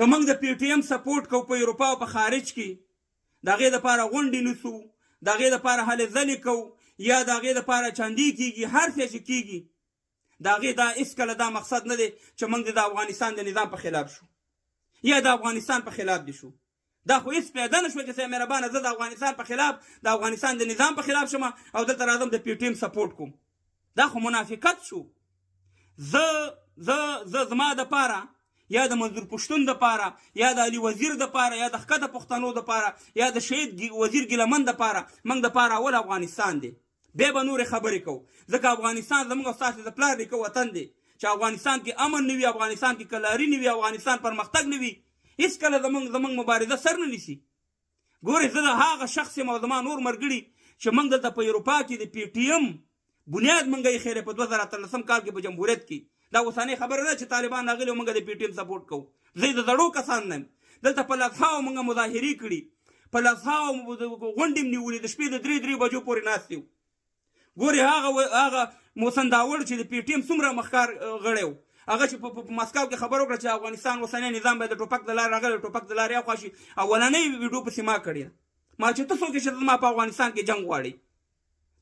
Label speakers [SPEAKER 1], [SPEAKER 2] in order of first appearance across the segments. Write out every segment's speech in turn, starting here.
[SPEAKER 1] که موږ د پی ټي ایم سپورټ کوو په اروپا او په خارج کې، د هغې دپاره غونډې نیسو، د هغې دپاره هلې ځلې کوو، یا د هغې دپاره چاندې کېږي، هر څه چې کېږي، د هغې دا هېڅکله دا مقصد نه دی چې موږ د افغانستان د نظام په خلاف شو یا د افغانستان په خلاف دي شو. دا خو هېڅ پیدا نه شوه چې صاحب مهربانه زه د افغانستان په خلاف، د افغانستان د نظام په خلاف شم او دلته راځم د پی ټي ایم سپورټ کوم. دا خو منافقت شو. زه زما دپاره یا د منظور پښتون دپاره یا د علي وزیر دپاره یا د ښکته پښتنو دپاره یا د شهید وزیر ګیلمن دپاره موږ دپاره اول افغانستان دی، بیا به نورې خبرې کوو. ځکه افغانستان زموږ او ستاسې د پلار نیکه وطن دی چې افغانستان کې امن نه وي، افغانستان کې کلاري نه وي، افغانستان پرمختګ نه وي، هېڅکله زموږ مبارزه سر نه نیسي. ګورئ زه د هغه شخص یم او زما نور ملګري چې موږ دلته په اروپا کې د پی ټي ایم بنیاد موږ ایښی دی په 2013 کال کې په جمهوریت کې. دا اوسنۍ خبره ده چې طالبان راغلي او موږ د پی ټي ایم سپورټ کوو. زه د زړو کسان نه یم. دلته په لسهاوو موږ مظاهرې کړي، په لسهاوو غونډې م نیولې، د شپې د 3 بجو پورې ناست یو. ګورې هغه محسن داوړ چې د پی ټي ایم څومره مخکار غړی و، هغه چې په مسکو کې خبر وکړه چې افغانستان اوسنی نظام باید د ټوپک د لارې راغلی، ټوپک د لارې اخوا شي، اولنۍ ویډیو پسې ما کړې ده. ما چې ته څوک یې چې زما په افغانستان کې جنګ غواړې؟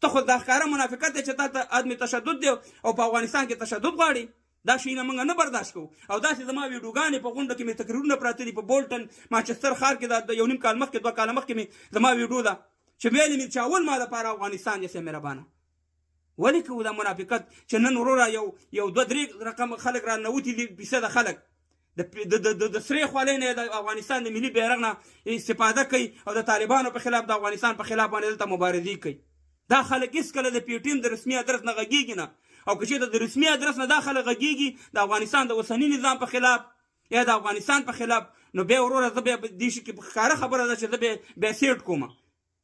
[SPEAKER 1] ته خو دا ښکاره منافقت دی چې تا ته عدم تشدد دی او په افغانستان کې تشدد غواړې. دا شیونه موږ نه برداشت کوو. او داسې زما ویډیوګانې په غونډه کې مې تقریرونه پراته دي، په بولټن مانچستر ښار کې د 1.5 کال مخکې 2 کاله مخکې مې زما ویډیو ده چې ویلې مې چې اول ما دپاره افغانستان دی. صاحب مهربانه ولې کوو دا منافقت چې نن وروره یو 2-3 رقم خلک را نوتي دي، فیصده خلک د سرې خولۍ نه د افغانستان د ملي بیرغ نه استفاده کوي او د طالبانو په خلاف، د افغانستان په خلاف باندې دلته مبارزې کوي. دا خلک هېڅکله د پی ټي ایم د رسمي ادرس نه غږېږي نه، او که چېرته د رسمي ادرس نه دا خلک غږېږي د افغانستان د اوسني نظام په خلاف یا د افغانستان په خلاف، نو بیا وروره زه بیا دې شي کې ښکاره خبره ده چې زه بیا سیټ کوم.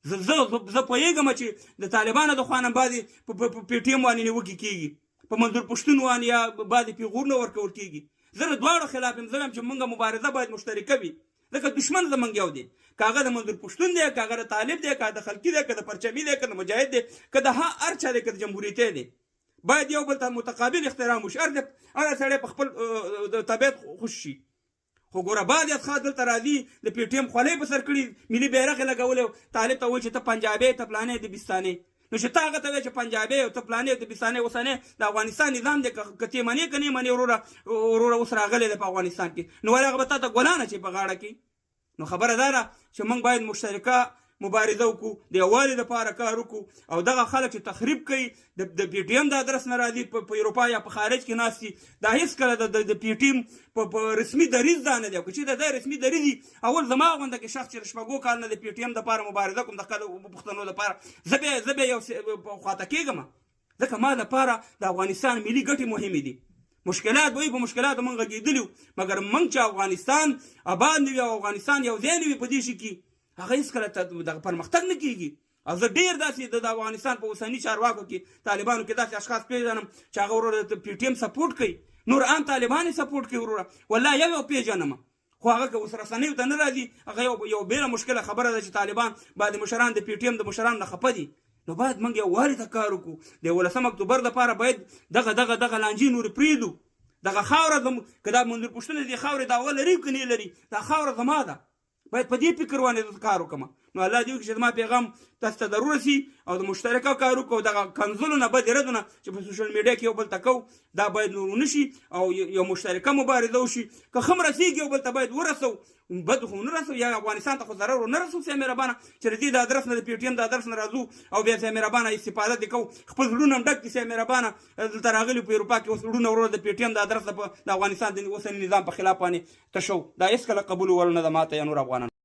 [SPEAKER 1] زه پوهېږم چې د طالبانو د خوا نه بعضې په پی ټي ایم باندې نیوکې کېږي، په منظور پښتون باندې یا بعضې پیغورونه ورکول کېږي. زه د دواړو خلاف یم. زه وایم چې موږ مبارزه باید مشترکه وي، ځکه دشمن زموږ یو دی، که هغه د منظور پښتون دی، که هغه د طالب دی، که د خلقي دی، که د پرچمي دی، که د مجاهد دی، که د هر چا دی، که د جمهوریتي دی، باید یو بل ته متقابل احترام وشي. هر سړی په خپل طبیعت خوش شي. خو ګوره بعضې اشخاص دلته راځي د پی ټي ایم خولۍ په سر کړي، ملي بیرغ یې لګولی، طالب ته وایي چې ته پنجابی، ته فلانی، د بستانې. نو چې ته هغه ته وایې چې پنجابی او ته فلانی او د بستانې، اوسنی د افغانستان نظام دی، که ته یې منې که نه یې منې، وروره اوس راغلی دی په افغانستان کې، نو ولې هغه به تا ته ګلان اچوي په غاړه کې. نو خبره دا ده چې موږ باید مشترکه مبارزه وکړو، د یووالي دپاره کار وکړو. او دغه خلک چې تخریب کوي د پی ټي ایم د ادرس نه راځي، په اروپا یا په خارج کې ناست دي، دا هېڅکله د پی ټي ایم په رسمي دریځ دا نه دی. که چېرته دا رسمي دریځ وي، اول زما غونده کې شخص چې د 6 کال نه د پی ټي ایم دپاره مبارزه کوم، د پښتنو دپاره، زه بیا یو خواته کېږم، ځکه ما دپاره د افغانستان ملي ګټې مهمې دي. مشکلات به وي، په مشکلاتو موږ غږېدلي وو، مګر موږ چې افغانستان اباد نه وي او افغانستان یو ځای نه وي په دې شي کې، هغه هېڅکله دغه پرمختګ نه کېږي. او زه ډېر داسې د افغانستان په اوسني چارواکو کې، طالبانو کې داسې اشخاص پېژنم چې هغه وروره د پی ټي ایم سپورټ کوي، نور عام طالبان یې سپورټ کوي وروره. والله یو پېژنم، خو هغه که اوس رسنیو ته نه راځي، هغه یو بېله مشکله خبره ده چې طالبان بعد مشران د پی ټي ایم د مشرانو نه خفه دي. نو باید موږ یووالي ته کار وکړو. د 11 اکتوبر دپاره باید دغه لانجې نورې پرېږدو. دغه خاوره که دا منظور پښتون دې خاورې دعوه لري که نه لري، دا خاوره زما ده، باید په دې فکر باندې کار وکړم. نو الله دې وکړي چې زما پیغام تاسو ته ضرور رسي او د مشترکه کار وکړو. دغه کنځلو نه بدې ردونه چې په سوشل میډیا کې یو بل ته کوو، دا باید نور ونه شي او یو مشترکه مبارزه وشي. که ښه م رسېږي یو بل ته باید ورسو، بد خو نه رسو، یا افغانستان ته خو ضرر ونه رسو. صاحب مهربانه چې د دې د ادرس نه، د پی ټي ایم د ادرس نه راځو او بیا صاحب مهربانه استفاده دې کوو، خپل زړونه هم ډک دي. صاحب مهربانه دلته راغلي په اروپا کې اوس زړونه وروره د پی ټي ایم د ادرس د افغانستان د اوسني نظام په خلاف باندې تشو، دا هېڅکله قبول ول نه ده ماته یا نور افغانان.